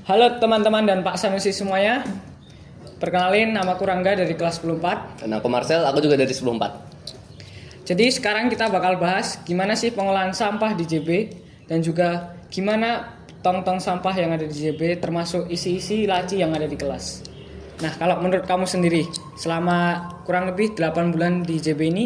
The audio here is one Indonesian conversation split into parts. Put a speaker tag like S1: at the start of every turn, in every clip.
S1: Halo teman-teman dan Pak Sanusi semuanya. Perkenalin, nama aku Rangga dari kelas 10-4.
S2: Dan aku Marcel, aku juga dari 10-4.
S1: Jadi sekarang kita bakal bahas gimana sih pengolahan sampah di JB dan juga gimana tong-tong sampah yang ada di JB termasuk isi-isi laci yang ada di kelas. Nah, kalau menurut kamu sendiri, selama kurang lebih 8 bulan di JB ini,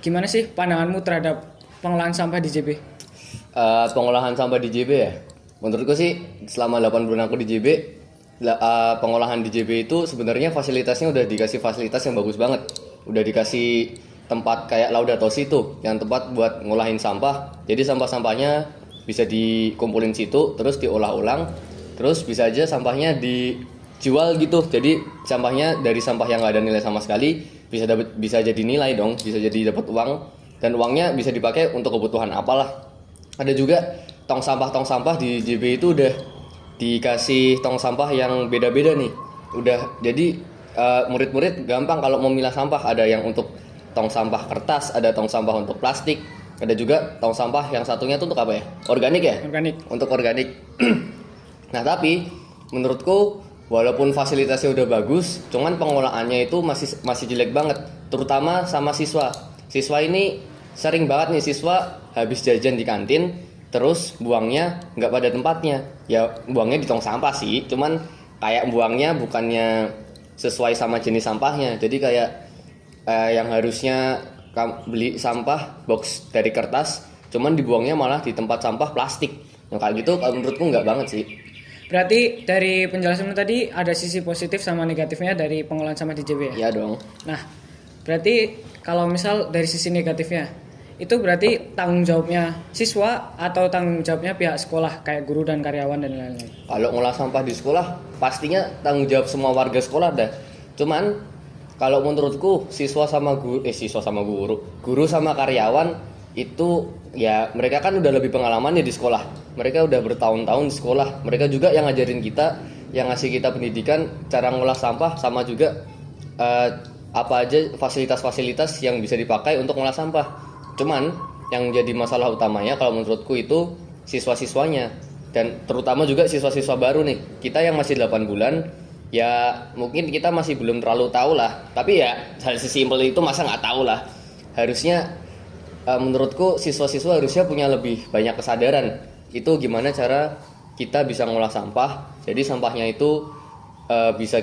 S1: gimana sih pandanganmu terhadap pengolahan sampah di JB?
S2: Pengolahan sampah di JB ya. Menurutku sih selama 8 bulan aku di JB, pengolahan di JB itu sebenarnya fasilitasnya udah dikasih fasilitas yang bagus banget. Udah dikasih tempat kayak Laudato Si tuh, yang tempat buat ngolahin sampah. Jadi sampah-sampahnya bisa dikumpulin situ, terus diolah ulang, terus bisa aja sampahnya dijual gitu. Jadi sampahnya dari sampah yang nggak ada nilai sama sekali bisa jadi nilai dong, bisa jadi dapat uang, dan uangnya bisa dipakai untuk kebutuhan apalah. Ada juga tong sampah di JB itu udah dikasih tong sampah yang beda-beda nih. Udah jadi murid-murid gampang kalau mau milah sampah. Ada yang untuk tong sampah kertas, ada tong sampah untuk plastik, ada juga tong sampah yang satunya itu untuk apa ya? Organik ya?
S1: Organik.
S2: Untuk organik. Nah, tapi menurutku walaupun fasilitasnya udah bagus, cuman pengolahannya itu masih jelek banget, terutama sama siswa. Siswa ini sering banget nih siswa habis jajan di kantin, terus buangnya nggak pada tempatnya. Ya buangnya di tong sampah sih, cuman kayak buangnya bukannya sesuai sama jenis sampahnya. Jadi kayak yang harusnya beli sampah box dari kertas, cuman dibuangnya malah di tempat sampah plastik. Yang kayak gitu kalau menurutku nggak banget sih.
S1: Berarti dari penjelasanmu tadi ada sisi positif sama negatifnya dari pengolahan sampah di JB ya?
S2: Iya dong.
S1: Nah, berarti kalau misal dari sisi negatifnya, itu berarti tanggung jawabnya siswa atau tanggung jawabnya pihak sekolah kayak guru dan karyawan dan lain-lain?
S2: Kalau ngolah sampah di sekolah pastinya tanggung jawab semua warga sekolah dah. Cuman kalau menurutku siswa sama guru, guru sama karyawan itu ya mereka kan udah lebih pengalaman ya di sekolah. Mereka udah bertahun-tahun di sekolah. Mereka juga yang ngajarin kita, yang ngasih kita pendidikan cara ngolah sampah, sama juga apa aja fasilitas-fasilitas yang bisa dipakai untuk ngolah sampah. Cuman yang jadi masalah utamanya kalau menurutku itu siswa-siswanya, dan terutama juga siswa-siswa baru nih. Kita yang masih 8 bulan ya mungkin kita masih belum terlalu tahu lah. Tapi ya hal sesimpel itu masa nggak tahu lah. Harusnya menurutku siswa-siswa harusnya punya lebih banyak kesadaran. Itu gimana cara kita bisa ngolah sampah. Jadi sampahnya itu bisa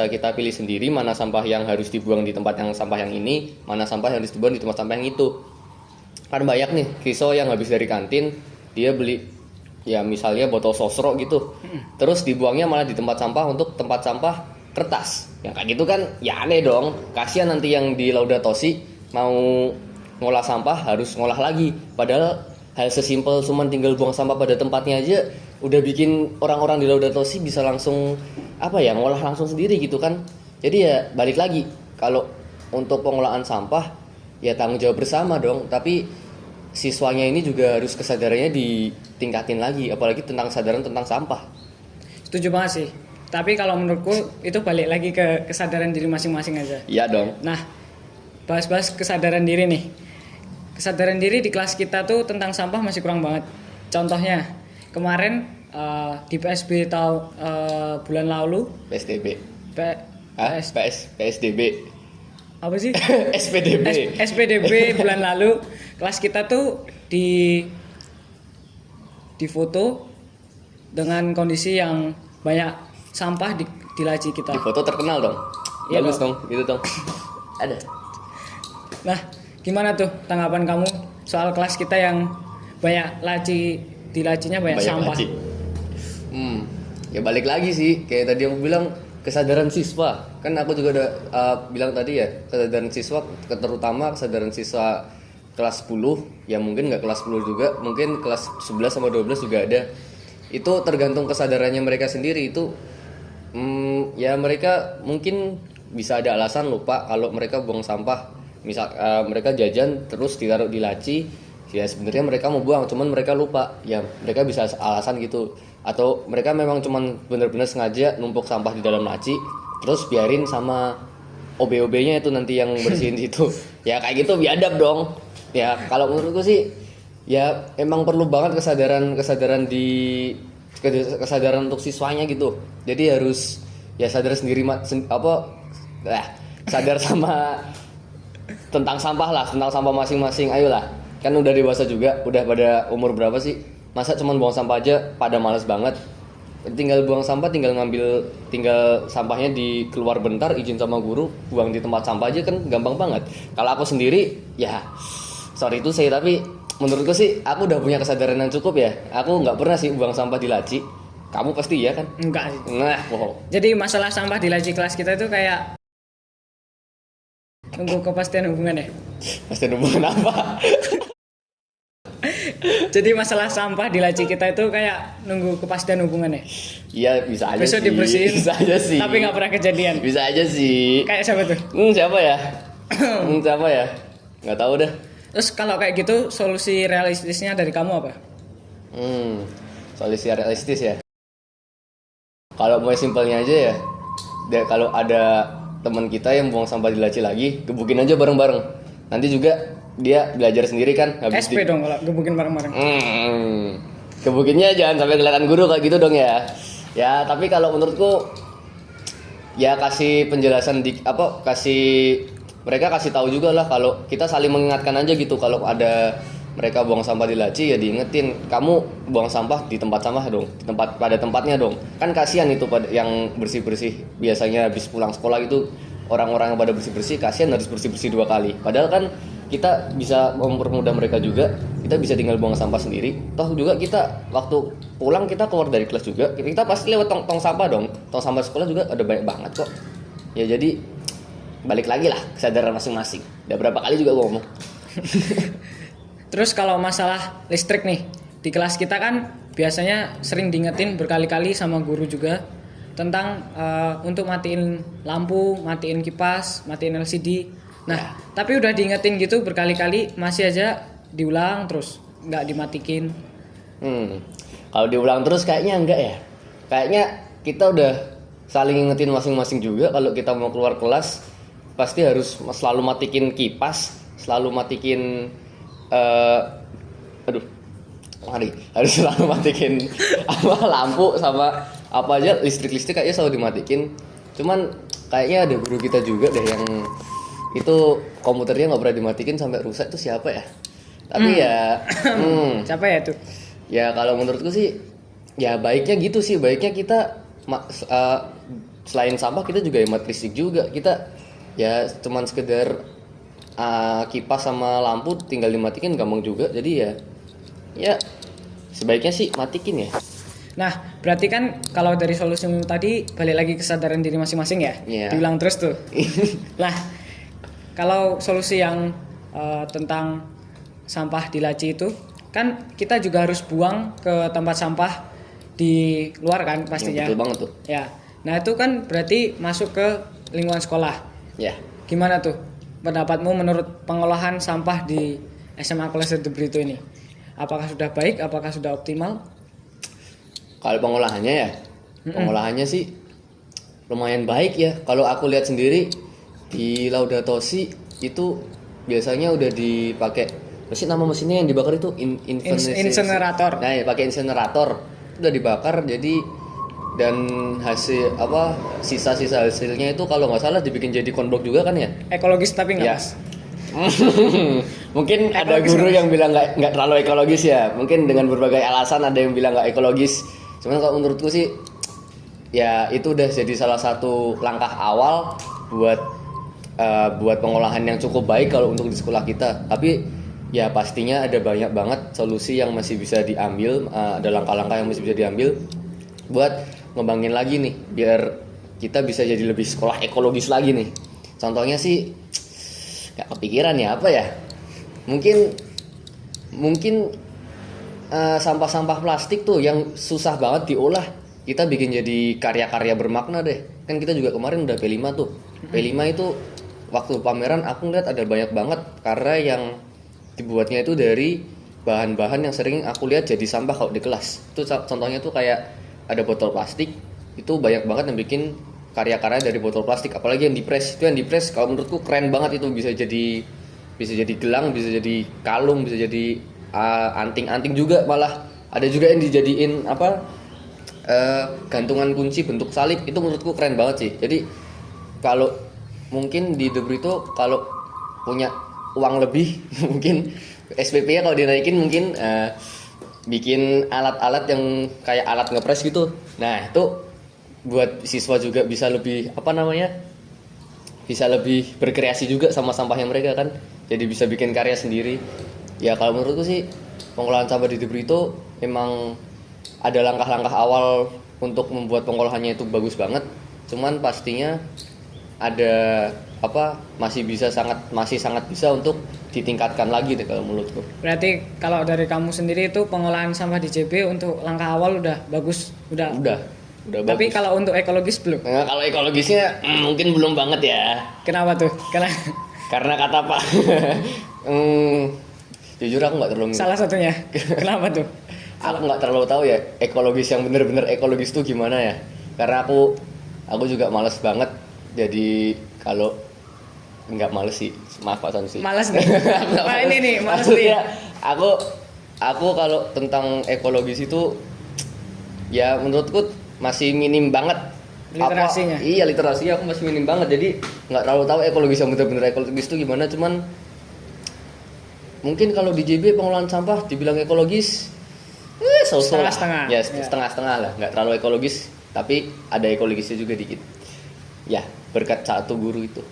S2: kita pilih sendiri mana sampah yang harus dibuang di tempat yang sampah yang ini, mana sampah yang harus dibuang di tempat sampah yang itu. Kan banyak nih siswa yang habis dari kantin, dia beli ya misalnya botol sosro gitu, terus dibuangnya malah di tempat sampah untuk tempat sampah kertas. Yang kayak gitu kan ya aneh dong. Kasihan nanti yang di Laudato Si mau ngolah sampah harus ngolah lagi, padahal hal sesimpel cuman tinggal buang sampah pada tempatnya aja udah bikin orang-orang di Laudato Si bisa langsung ngolah langsung sendiri gitu kan. Jadi ya balik lagi, kalau untuk pengolahan sampah ya tanggung jawab bersama dong, tapi siswanya ini juga harus kesadarannya ditingkatin lagi, apalagi tentang kesadaran tentang sampah.
S1: Setuju banget sih. Tapi kalau menurutku itu balik lagi ke kesadaran diri masing-masing aja.
S2: Iya dong.
S1: Nah, bahas-bahas kesadaran diri nih. Kesadaran diri di kelas kita tuh tentang sampah masih kurang banget. Contohnya, kemarin di PSB bulan lalu
S2: PSDB. PSDB.
S1: Apa sih?
S2: SPDB.
S1: SPDB bulan lalu kelas kita tuh di foto dengan kondisi yang banyak sampah di laci kita.
S2: Di foto terkenal dong.
S1: Iya
S2: Bagus dong, gitu dong. Ada.
S1: Nah, gimana tuh tanggapan kamu soal kelas kita yang banyak di lacinya banyak sampah?
S2: Laci. Ya balik lagi sih, kayak tadi aku bilang kesadaran siswa. Kan aku juga udah bilang tadi ya, kesadaran siswa, terutama kesadaran siswa kelas 10, ya mungkin nggak kelas 10 juga, mungkin kelas 11 sama 12 juga ada. Itu tergantung kesadarannya mereka sendiri. Itu ya mereka mungkin bisa ada alasan lupa kalau mereka buang sampah. Misal mereka jajan terus ditaruh di laci, ya sebenarnya mereka mau buang, cuman mereka lupa. Ya mereka bisa alasan gitu. Atau mereka memang cuman benar-benar sengaja numpuk sampah di dalam laci, terus biarin sama OB-OB-nya itu nanti yang bersihin situ. Ya kayak gitu biadab dong. Ya kalau menurutku sih ya emang perlu banget kesadaran di kesadaran untuk siswanya gitu. Jadi harus ya sadar sendiri sadar sama tentang sampah lah, tentang sampah masing-masing. Ayolah, kan udah dewasa juga, udah pada umur berapa sih? Masa cuman buang sampah aja pada males banget. Tinggal buang sampah, tinggal sampahnya di keluar bentar, izin sama guru, buang di tempat sampah aja kan gampang banget. Kalau aku sendiri, ya sorry itu saya, tapi menurutku sih aku udah punya kesadaran yang cukup ya. Aku nggak pernah sih buang sampah di laci. Kamu pasti ya kan?
S1: Enggak sih.
S2: Nah, bohong.
S1: Jadi masalah sampah di laci kelas kita itu kayak tunggu kepastian hubungan ya.
S2: Pasti ada hubungan apa?
S1: Jadi masalah sampah di laci kita itu kayak nunggu kepastian hubungan ya.
S2: Iya bisa aja
S1: Besok
S2: sih.
S1: dibersihin.
S2: Bisa aja sih.
S1: Tapi nggak pernah kejadian.
S2: Bisa aja sih.
S1: Kayak siapa tuh?
S2: Siapa ya? Siapa ya? Nggak tahu dah.
S1: Terus kalau kayak gitu solusi realistisnya dari kamu apa?
S2: Solusi realistis ya. Kalau mau simpelnya aja ya, kalau ada teman kita yang buang sampah di laci lagi, gebukin aja bareng-bareng. Nanti juga dia belajar sendiri kan.
S1: SP dong kalau gebukin bareng-bareng.
S2: Gebukinnya jangan sampai kelihatan guru kayak gitu dong ya. Ya tapi kalau menurutku ya kasih penjelasan mereka kasih tahu juga lah, kalau kita saling mengingatkan aja gitu, kalau ada mereka buang sampah di laci ya diingetin, kamu buang sampah di tempat sampah dong, pada tempatnya dong. Kan kasihan itu pada yang bersih-bersih, biasanya habis pulang sekolah itu orang-orang yang pada bersih-bersih kasihan harus bersih-bersih 2 kali. Padahal kan kita bisa mempermudah mereka juga, kita bisa tinggal buang sampah sendiri. Toh juga kita waktu pulang kita keluar dari kelas juga, kita pasti lewat tong sampah dong. Tong sampah sekolah juga ada banyak banget kok. Ya jadi balik lagi lah kesadaran masing-masing. Udah berapa kali juga gue ngomong.
S1: Terus kalau masalah listrik nih, di kelas kita kan biasanya sering diingetin berkali-kali sama guru juga tentang untuk matiin lampu, matiin kipas, matiin LCD. Nah, tapi udah diingetin gitu berkali-kali masih aja diulang terus, nggak dimatikin.
S2: Kalau diulang terus kayaknya enggak ya. Kayaknya kita udah saling ingetin masing-masing juga, kalau kita mau keluar kelas pasti harus selalu matikin kipas, selalu matikin harus selalu matikin lampu sama apa aja, listrik kayaknya selalu dimatikin. Cuman kayaknya ada guru kita juga deh yang itu komputernya nggak pernah dimatikin sampai rusak, itu siapa ya? Tapi
S1: Siapa ya tuh?
S2: Ya kalau menurutku sih ya baiknya gitu sih, baiknya kita selain sampah kita juga hemat listrik juga. Kita ya cuman sekedar kipas sama lampu tinggal dimatikin gampang juga. Jadi ya sebaiknya sih matikin ya.
S1: Nah, berarti kan kalau dari solusi tadi balik lagi kesadaran diri masing-masing ya. Diulang terus tuh. Nah, kalau solusi yang tentang sampah di laci itu kan kita juga harus buang ke tempat sampah di luar kan pastinya.
S2: Betul banget tuh.
S1: Ya. Nah, itu kan berarti masuk ke lingkungan sekolah.
S2: Ya.
S1: Gimana tuh pendapatmu menurut pengolahan sampah di SMA Kolese De Brito ini? Apakah sudah baik? Apakah sudah optimal?
S2: Kalau pengolahannya ya, pengolahannya sih lumayan baik ya. Kalau aku lihat sendiri di Laudato Si itu biasanya udah dipakai nama mesinnya yang dibakar itu
S1: insenerator.
S2: Nah, ya, pakai insenerator. Udah dibakar jadi, dan sisa-sisa hasilnya itu kalau nggak salah dibikin jadi kondok juga kan ya?
S1: Ekologis tapi nggak
S2: ya.
S1: Mas.
S2: Mungkin ada guru yang bilang nggak terlalu ekologis ya. Mungkin dengan berbagai alasan ada yang bilang nggak ekologis. Cuman kalau menurutku sih ya itu udah jadi salah satu langkah awal buat pengolahan yang cukup baik kalau untuk di sekolah kita. Tapi ya pastinya ada banyak banget solusi yang masih bisa diambil, ada langkah-langkah yang masih bisa diambil buat ngembangin lagi nih biar kita bisa jadi lebih sekolah ekologis lagi nih. Contohnya sih gak kepikiran ya apa ya, mungkin sampah-sampah plastik tuh yang susah banget diolah kita bikin jadi karya-karya bermakna deh. Kan kita juga kemarin udah P5 tuh. P5 itu waktu pameran aku ngeliat ada banyak banget karya yang dibuatnya itu dari bahan-bahan yang sering aku lihat jadi sampah kalau di kelas. Itu contohnya tuh kayak ada botol plastik, itu banyak banget yang bikin karya-karya dari botol plastik, apalagi yang dipres. Itu yang dipres kalau menurutku keren banget, itu bisa jadi gelang, bisa jadi kalung, bisa jadi anting-anting juga, malah ada juga yang dijadiin gantungan kunci bentuk salib itu menurutku keren banget sih. Jadi kalau mungkin di The Brito kalau punya uang lebih mungkin SPP-nya kalau dinaikin mungkin bikin alat-alat yang kayak alat ngepres gitu. Nah itu buat siswa juga bisa lebih bisa lebih berkreasi juga sama sampahnya mereka kan. Jadi bisa bikin karya sendiri. Ya kalau menurutku sih pengolahan sampah di The Brito memang ada langkah-langkah awal untuk membuat pengolahannya itu bagus banget. Cuman pastinya ada masih sangat bisa untuk ditingkatkan lagi deh kalau menurutku.
S1: Berarti kalau dari kamu sendiri itu pengolahan sampah di JB untuk langkah awal udah bagus, udah
S2: Udah
S1: Tapi
S2: bagus.
S1: kalau untuk ekologis belum.
S2: Nah, kalau ekologisnya mungkin belum banget ya.
S1: Kenapa tuh?
S2: Karena kata Pak jujur aku nggak terlalu
S1: Salah satunya. Kenapa tuh?
S2: aku nggak terlalu tahu ya ekologis yang bener-bener ekologis tuh gimana ya. Karena aku juga males banget. Jadi kalau nggak males sih, maaf Pak Sansi.
S1: Malas nih. Nah ini nih, malas nih.
S2: Maksudnya aku kalau tentang ekologis itu ya menurutku masih minim banget.
S1: Literasinya.
S2: Iya, literasinya aku masih minim banget. Jadi nggak terlalu tahu ekologis yang bener-bener ekologis itu gimana. Cuman mungkin kalau di JB pengolahan sampah dibilang ekologis so-so lah.
S1: Setengah-setengah.
S2: Ya,
S1: Ya.
S2: setengah-setengah lah, nggak terlalu ekologis, tapi ada ekologisnya juga dikit. Ya, berkat satu guru itu.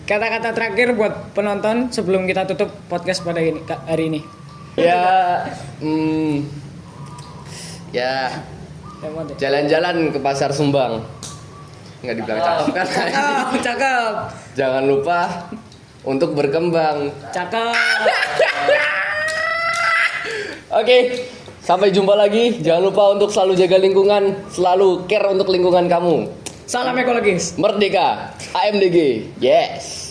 S1: Kata-kata terakhir buat penonton sebelum kita tutup podcast pada hari ini.
S2: Ya, ya
S1: Yang mau deh.
S2: jalan-jalan ke Pasar Sumbang. Nggak dibilang cakep kan?
S1: Cakep.
S2: Jangan lupa untuk berkembang.
S1: Cakep.
S2: Oke, sampai jumpa lagi. Jangan lupa untuk selalu jaga lingkungan, selalu care untuk lingkungan kamu.
S1: Salam ekologis.
S2: Merdeka, AMDG, yes.